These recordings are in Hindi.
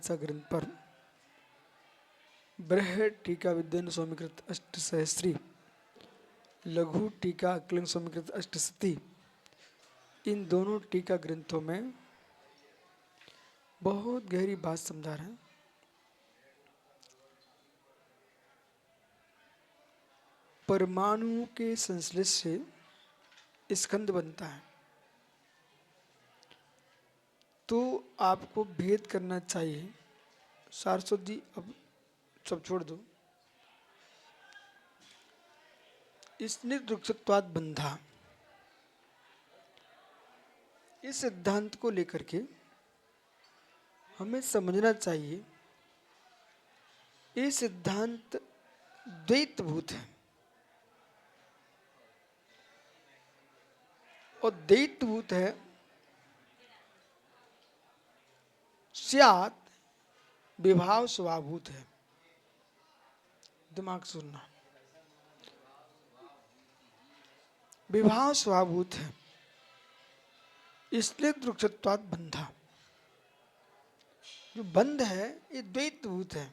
मीमांसा ग्रंथ पर बृहद टीका विद्वान स्वामीकृत अष्टसहस्री, लघु टीका अक्लिंग स्वामीकृत अष्टशती, इन दोनों टीका ग्रंथों में बहुत गहरी बात समझा रहे हैं। परमाणु के संश्लेष से स्कंद बनता है, तो आपको भेद करना चाहिए। सारस्वत जी अब सब छोड़ दो। स्निग्धत्वात् बंधा, इस सिद्धांत को लेकर के हमें समझना चाहिए ये सिद्धांत द्वैतभूत है और द्वैतभूत है स्यात् विभाव स्वभावभूत है। दिमाग सुनना, विभाव स्वभावभूत है, इसलिए दृक्षत्वात् बंधा। जो बंध है ये द्वैतभूत है,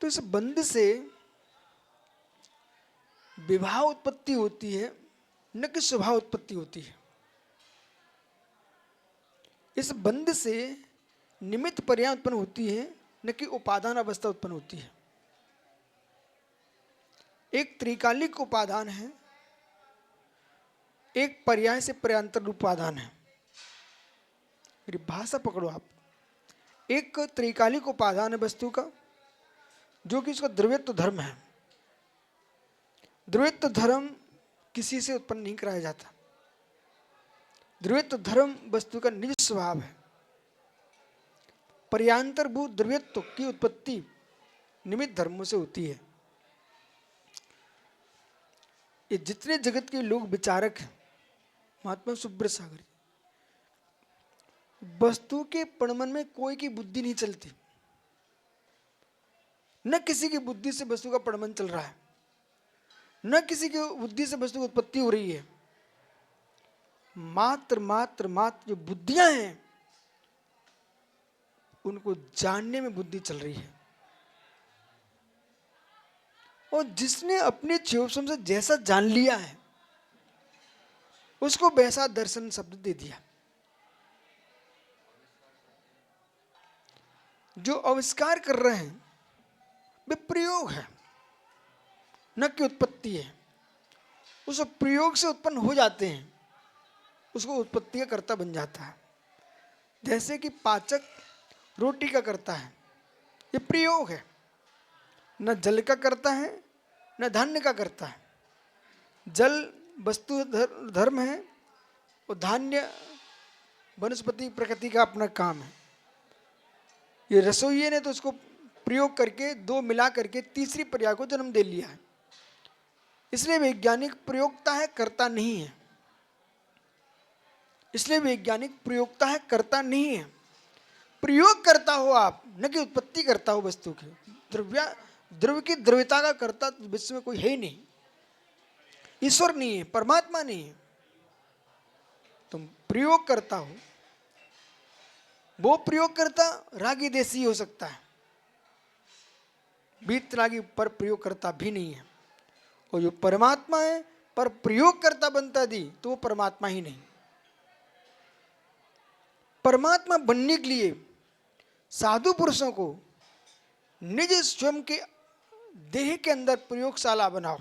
तो इस बंध से विभाव उत्पत्ति होती है, न कि स्वभाव उत्पत्ति होती है। इस बंध से निमित्त पर्याय उत्पन्न होती है, न कि उपादान अवस्था उत्पन्न होती है। एक त्रिकालिक उपादान है, एक पर्याय से पर्यांतर उपादान है। मेरी भाषा पकड़ो आप। एक त्रिकालिक उपादान है वस्तु का, जो कि इसका द्रव्यत्व धर्म है। द्रव्यत्व धर्म किसी से उत्पन्न नहीं कराया जाता। द्रव्यत्व धर्म वस्तु का निज स्वभाव है। पर्यांतरभूत द्रव्यत्व की उत्पत्ति निमित्त धर्मों से होती है। ये जितने जगत के लोग विचारक हैं, महात्मा सुब्रत सागर, वस्तु के परिणमन में कोई की बुद्धि नहीं चलती, न किसी की बुद्धि से वस्तु का परिणमन चल रहा है, न किसी की बुद्धि से वस्तु की उत्पत्ति हो रही है। मात्र मात्र मात्र जो बुद्धियां हैं उनको जानने में बुद्धि चल रही है। और जिसने अपने चेवसम से जैसा जान लिया है उसको वैसा दर्शन शब्द दे दिया। जो आविष्कार कर रहे हैं वे प्रयोग है, न कि उत्पत्ति है। उस प्रयोग से उत्पन्न हो जाते हैं, उसको उत्पत्ति का कर्ता बन जाता है। जैसे कि पाचक रोटी का करता है, ये प्रयोग है, न जल का करता है न धान्य का करता है। जल वस्तु धर्म है और धान्य वनस्पति प्रकृति का अपना काम है। ये रसोइये ने तो उसको प्रयोग करके दो मिला करके तीसरी पर्याय को जन्म दे लिया है। इसलिए वैज्ञानिक प्रयोगता है, कर्ता नहीं है। इसलिए वैज्ञानिक प्रयोगता है, कर्ता नहीं है। प्रयोग करता हो आप, न कि उत्पत्ति करता हो वस्तु की। द्रव्य की द्रव्यता का कर्ता विश्व में कोई है ही नहीं। ईश्वर नहीं है, परमात्मा नहीं है। तुम प्रयोग करता हो, वो प्रयोग करता रागी देसी हो सकता है, बीतरागी पर प्रयोग करता भी नहीं है। और जो परमात्मा है पर प्रयोग करता बनता दी तो वो परमात्मा ही नहीं। परमात्मा बनने के लिए साधु पुरुषों को निज स्वयं के देह के अंदर प्रयोगशाला बनाओ,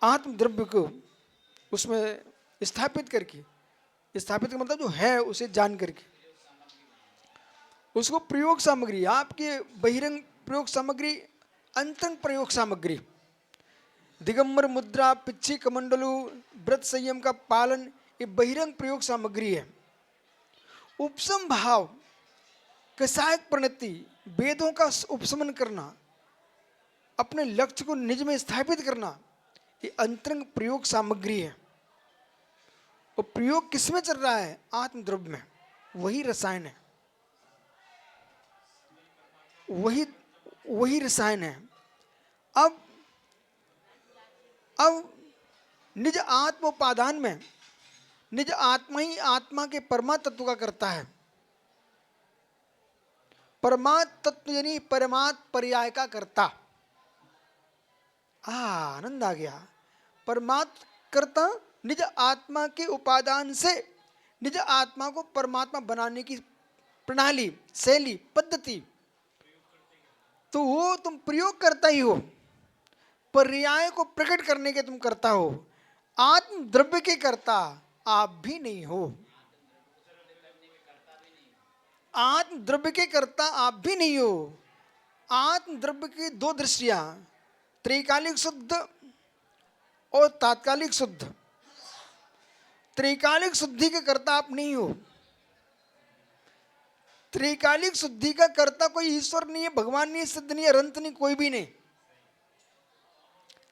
आत्म द्रव्य को उसमें स्थापित करके, स्थापित का मतलब जो है उसे जान करके उसको प्रयोग सामग्री, आपके बहिरंग प्रयोग सामग्री, अंतरंग प्रयोग सामग्री, दिगंबर मुद्रा, पिच्छी कमंडलू, व्रत संयम का पालन, ये बहिरंग प्रयोग सामग्री है। उपसम भाव, कसायक प्रणति, वेदों का उपशमन करना, अपने लक्ष्य को निज में स्थापित करना, ये अंतरंग प्रयोग सामग्री है। और प्रयोग किसमें चल रहा है? आत्मद्रव्य में। वही रसायन है, वही रसायन है। अब निज आत्मोपादान में निज आत्मा ही आत्मा के परमा तत्व का करता है। परमात्म तत्व यानी परमात्म पर्याय का कर्ता। आनंद आ गया। परमात्म कर्ता निज आत्मा के उपादान से निज आत्मा को परमात्मा बनाने की प्रणाली, शैली, पद्धति, तो वो तुम प्रयोग करता ही हो। पर्याय को प्रकट करने के तुम करता हो। आत्म द्रव्य के कर्ता आप भी नहीं हो। आत्म द्रव्य के कर्ता आप भी नहीं हो। आत्म द्रव्य की दो दृष्टियां, त्रैकालिक शुद्ध और तात्कालिक शुद्ध। त्रैकालिक शुद्धि के कर्ता आप नहीं हो। त्रैकालिक शुद्धि का कर्ता कोई ईश्वर नहीं है, भगवान नहीं है, सिद्ध नहीं है, अनंत नहीं, कोई भी नहीं।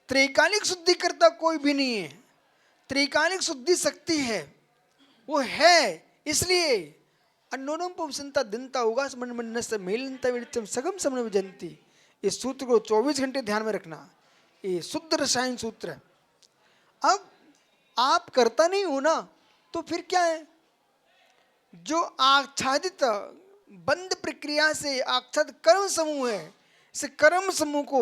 त्रैकालिक शुद्धि करता कोई भी नहीं है। त्रैकालिक शुद्धि शक्ति है, वो है। इसलिए अन्नोनम पुंसनता दिनता होगा मन मन से मेलनता विचम सगम समन विजंती। इस सूत्र को 24 घंटे ध्यान में रखना। ये शुद्ध रसायन सूत्र है। अब आप करता नहीं हो ना, तो फिर क्या है? जो आच्छादित बंद प्रक्रिया से आच्छादित कर्म समूह है, इस कर्म समूह को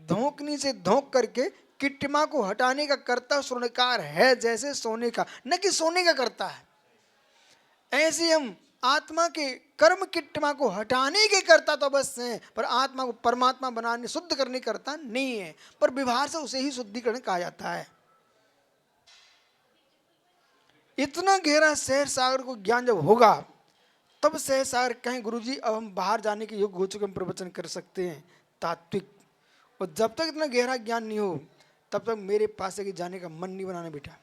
धोकनी से धोक करके किट्टिमा को हटाने का कर्ता स्वर्णकार है, जैसे सोने का, न कि सोने का करता है। ऐसे हम आत्मा के कर्म किट्टिमा को हटाने के कर्ता तो अवश्य हैं, पर आत्मा को परमात्मा बनाने शुद्ध करने करता नहीं है। पर व्यवहार से उसे ही शुद्धिकरण कहा जाता है। इतना गहरा सहज सागर को ज्ञान जब होगा, तब सहज सागर कहें गुरुजी अब हम बाहर जाने के योग्य हो चुके, हम प्रवचन कर सकते हैं तात्विक। और जब तक इतना गहरा ज्ञान नहीं हो, तब तक मेरे पास से जाने का मन नहीं बनाना बेटा।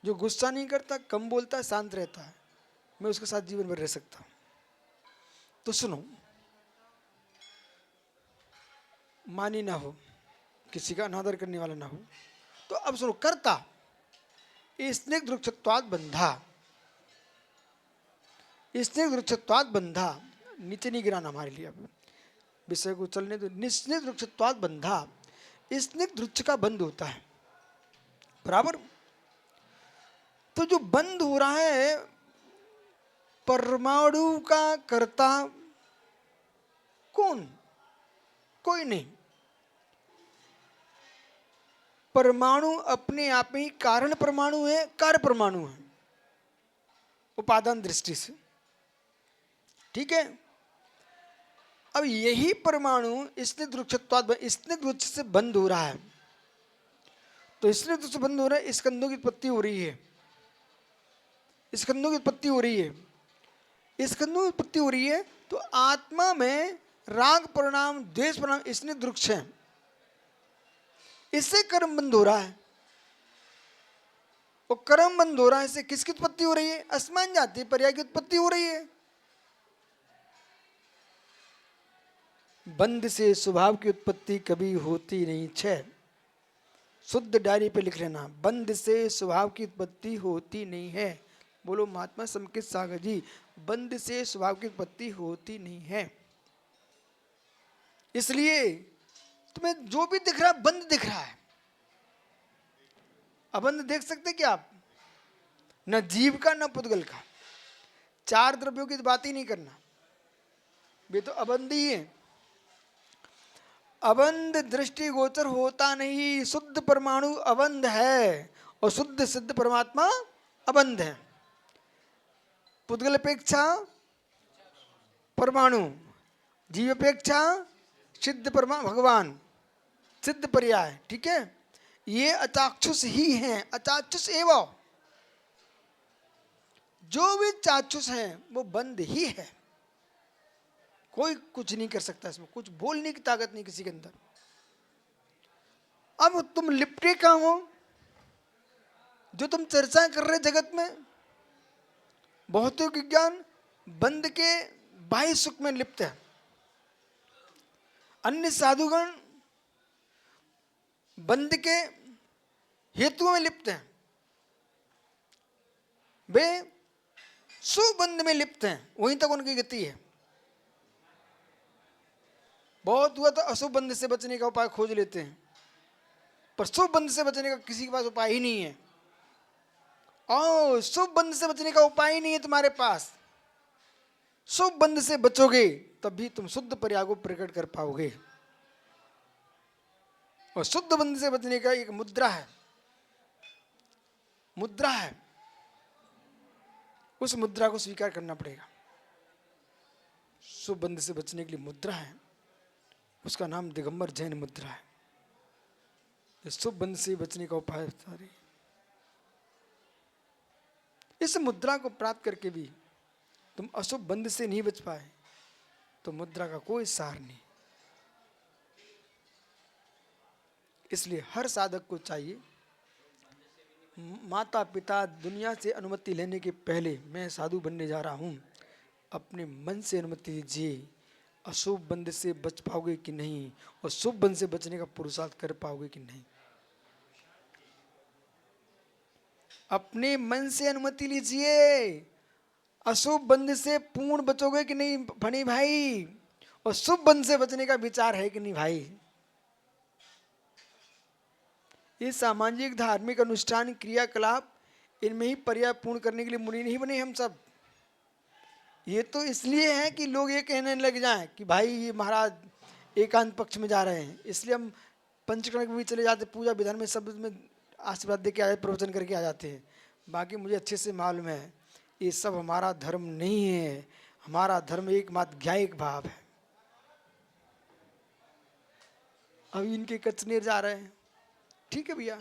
जो गुस्सा नहीं करता, कम बोलता है, शांत रहता है, मैं उसके साथ जीवन भर रह सकता हूं। तो सुनो, मानी ना हो, किसी का अनादर करने वाला ना हो। तो अब सुनो, कर्ता स्निग्ध वृक्षत्वात् बंधा। स्निग्ध वृक्षत्वात् बंधा, नीचे नहीं गिराना हमारे लिए, अब विषय को चलने दो। स्निग्ध वृक्षत्वात् बंधा, स्निग्ध वृक्ष का बंध होता है, बराबर। तो जो बंद हो रहा है, परमाणु का कर्ता कौन? कोई नहीं। परमाणु अपने आप में ही कारण परमाणु है, कार्य परमाणु है उपादान दृष्टि से, ठीक है। अब यही परमाणु स्निग्ध वृक्षत्वात्, स्निग्ध वृक्ष से बंद हो रहा है। तो स्निग्ध वृक्ष से बंद हो रहा है, स्कंदों की उत्पत्ति हो रही है। स्कंदों की उत्पत्ति हो रही है। स्कंदों की उत्पत्ति हो रही है, तो आत्मा में राग परिणाम, द्वेष परिणाम स्निग्ध वृक्ष है, इससे कर्म बंद हो रहा है। और कर्म बंद हो रहा है, इससे किसकी उत्पत्ति हो रही है? असमान जाति पर्याय की उत्पत्ति हो रही है। बंद से स्वभाव की उत्पत्ति कभी होती नहीं छे। शुद्ध डायरी पे लिख लेना, बंद से स्वभाव की उत्पत्ति होती नहीं है। बोलो महात्मा समकित सागर जी, बंद से स्वभाव की उत्पत्ति होती नहीं है। इसलिए तुम्हें जो भी दिख रहा है बंद दिख रहा है। अबंध देख सकते क्या आप? न जीव का न पुद्गल का। चार द्रव्यों की बात ही नहीं करना, वे तो अबंध ही है। अबंध दृष्टि गोचर होता नहीं। शुद्ध परमाणु अबंध है और शुद्ध सिद्ध परमात्मा अबंध है। पुद्गल अपेक्षा परमाणु, जीव अपेक्षा सिद्ध परमाणु भगवान, सिद्ध पर्याय, ठीक है। ये अचाक्षुष ही हैं, अचाक्षुष एवं। जो भी चाक्षुष है वो बंद ही है। कोई कुछ नहीं कर सकता इसमें, कुछ बोलने की ताकत नहीं किसी के अंदर। अब तुम लिपटे कहां हो? जो तुम चर्चा कर रहे जगत में, भौतिक विज्ञान बंद के बाह्य सुख में लिप्त है। अन्य साधुगण बंद के हेतुओं में लिप्त हैं, वे सुबंध में लिप्त हैं, वहीं तक उनकी गति है। बहुत हुआ तो अशुभ बंध से बचने का उपाय खोज लेते हैं, पर शुभ बंध से बचने का किसी के पास उपाय ही नहीं है। और शुभ बंध से बचने का उपाय ही नहीं है तुम्हारे पास। शुभ बंध से बचोगे तभी तुम शुद्ध पर्याय को प्रकट कर पाओगे। और शुद्ध बंध से बचने का एक मुद्रा है, मुद्रा है, उस मुद्रा को स्वीकार करना पड़ेगा। शुभ बंध से बचने के लिए मुद्रा है, उसका नाम दिगंबर जैन मुद्रा है। इस शुभ बंध से बचने का उपाय बता रही। इस मुद्रा को प्राप्त करके भी तुम अशुभ बंध से नहीं बच पाए तो मुद्रा का कोई सार नहीं। इसलिए हर साधक को चाहिए, माता पिता दुनिया से अनुमति लेने के पहले मैं साधु बनने जा रहा हूं, अपने मन से अनुमति लीजिए। अशुभ बंध से बच पाओगे कि नहीं और शुभ बंध से बचने का पुरुषार्थ कर पाओगे कि नहीं। अपने मन से अनुमति लीजिए। अशुभ बंध से पूर्ण बचोगे कि नहीं फणी भाई, और शुभ बंध से बचने का विचार है कि नहीं भाई। ये सामाजिक धार्मिक अनुष्ठान क्रियाकलाप, इनमें ही पर्याय पूर्ण करने के लिए मुनि नहीं बने हम सब। ये तो इसलिए है कि लोग ये कहने लग जाएं कि भाई ये महाराज एकांत पक्ष में जा रहे हैं, इसलिए हम पंचकर्म में भी चले जाते, पूजा विधान में सब में आशीर्वाद दे के आए, प्रवचन करके आ जाते हैं। बाकी मुझे अच्छे से मालूम है ये सब हमारा धर्म नहीं है। हमारा धर्म एकमात्र ज्ञायिक भाव है। अब इनके कचनेर जा रहे हैं, ठीक है भैया,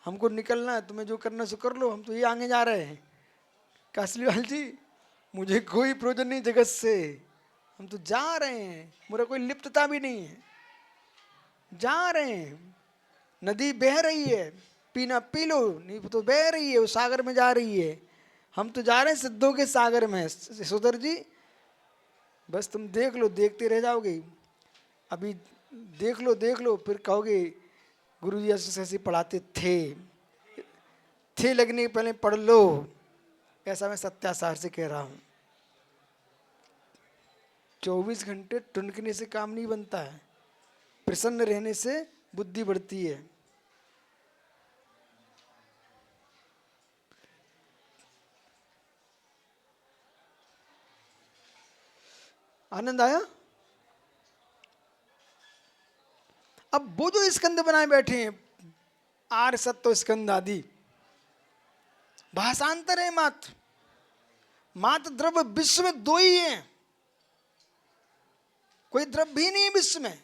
हमको निकलना है, तुम्हें जो करना सो कर लो, हम तो ये आगे जा रहे हैं। कासलीवाल जी, मुझे कोई प्रयोजन नहीं जगत से, हम तो जा रहे हैं, मेरा कोई लिप्तता भी नहीं है, जा रहे हैं। नदी बह रही है, पीना पी लो, नहीं तो बह रही है, वो सागर में जा रही है, हम तो जा रहे हैं सिद्धों के सागर में। यशोधर जी बस तुम देख लो, देखते रह जाओगे। अभी देख लो फिर कहोगे गुरुजी ऐसे पढ़ाते थे लगने के पहले पढ़ लो। ऐसा मैं सत्यासार से कह रहा हूँ। 24 घंटे टुनकने से काम नहीं बनता है, प्रसन्न रहने से बुद्धि बढ़ती है। आनंद आया? अब वो जो स्कंद बनाए बैठे हैं, आर्य सत्व स्कंद आदि, भाषांतर है मात्र द्रव्य विश्व में दो ही हैं, कोई द्रव्य भी नहीं विश्व में।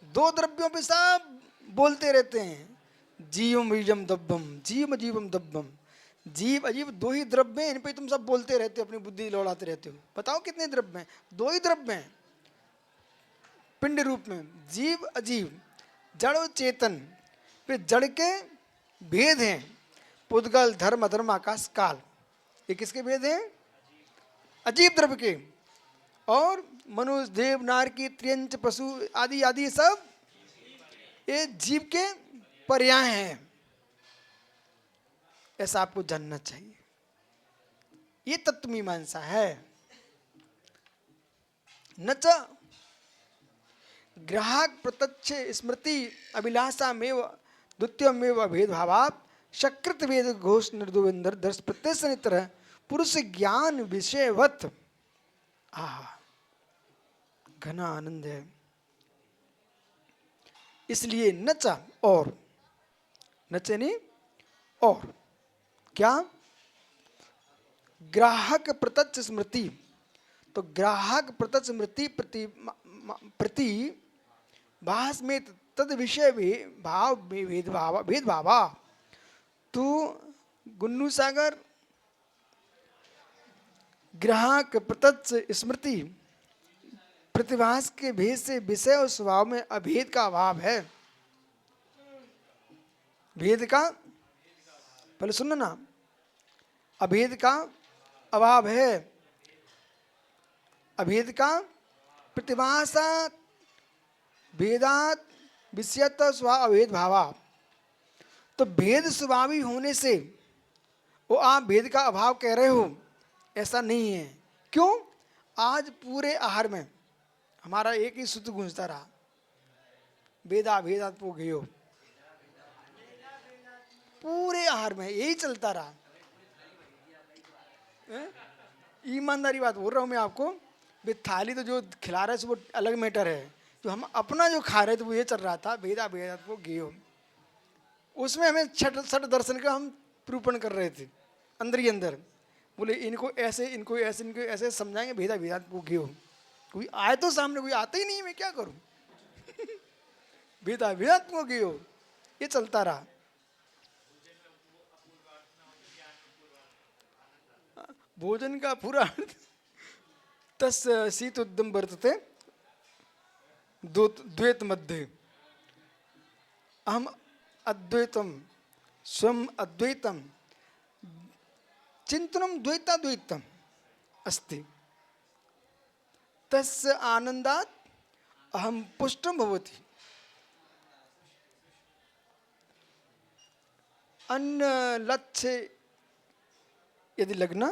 दो द्रव्यों पे सब बोलते रहते हैं, जीवम बीजम दब्बम, जीव जीवम दब्बम। जीव अजीव दो ही द्रव्य हैं, इन पे तुम सब बोलते रहते हो, अपनी बुद्धि लौड़ाते रहते हो। बताओ कितने द्रव्य हैं? दो ही द्रव्य हैं पिंड रूप में, जीव अजीव, जड़ और चेतन। फिर जड़ के भेद हैं, पुद्गल धर्म अधर्म आकाश काल। ये किसके भेद हैं? अजीव द्रव्य के। और मनुष्य देव नार की त्रियंच पशु आदि आदि सब ये जीव के पर्याय हैं। ऐसा आपको जानना चाहिए। ये तत्व मीमांसा है। नच ग्राहक प्रत्यक्ष स्मृति अभिलाषा में द्वितीयमेव अभेदभावात् सकृत वेद घोष निर्दोविंदर दर्श प्रत्यय तरह पुरुष ज्ञान विषयवत। घना आनंद है। इसलिए नच और, नचे नहीं और क्या? ग्राहक प्रत्यक्ष स्मृति। तो ग्राहक प्रत्यक्ष स्मृति प्रति भाष में तद विषय भाव भेदभावा। तो गुन्नू सागर, ग्राहक प्रत्यक्ष स्मृति प्रतिभास के भेद से विषय और स्वभाव में अभेद का अभाव है। भेद का, पहले सुनना ना, अभेद का अभाव है। अभेद का प्रतिभासा भेदात विषयत स्वभाव अभेद भावा। तो भेद स्वभावी होने से वो आप भेद का अभाव कह रहे हो, ऐसा नहीं है। क्यों? आज पूरे आहार में हमारा एक ही सूत्र गूंजता रहा, भेदा भेदात पो गयो। पूरे आहार में यही चलता रहा। हैं? ईमानदारी बात बोल रहा हूँ मैं आपको। भाई थाली तो जो खिला रहा है सो वो अलग मैटर है, जो हम अपना जो खा रहे थे वो ये चल रहा था, भेदा भेदा वो गेहूँ। उसमें हमें छठ छठ दर्शन का हम निरूपण कर रहे थे अंदर ही अंदर। बोले इनको ऐसे इनको ऐसे इनको ऐसे समझाएंगे, भेदा भेदा वो गेहूँ। कोई आए तो सामने, कोई आता ही नहीं, मैं क्या करूँ। भेदा भेदा वो गेहूँ, ये चलता रहा। भोजन का पूरा अर्थ तस् शीतोद्यम वर्तते द्वैत मध्य अहम अद्वैतम स्वम अद्वैतम चिंतनम द्वैताद्वैतम अस्ति तस्य आनंदात अहम पुष्टम भवति अन्य लक्ष्य यदि लग्न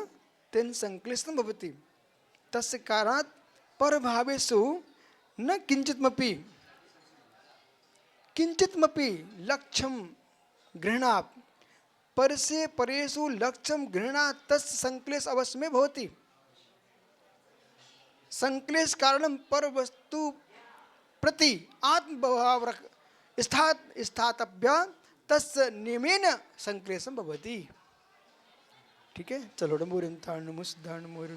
तेन संक्लिष्टम भवति तस्य कारणात् परभावेषु न किंचितमपि लक्ष्यम गृह्णात् परसे परेषु लक्ष्यम गृह्णात् तस्य संक्लेश अवश्य में भवति। संक्लेश कारणम पर वस्तु प्रति आत्मभाव स्थातव्य तस्य नियमेन संक्लेशम भवति। ठीक है, चलो डम्बूरं तार्णमुस दार्णमुर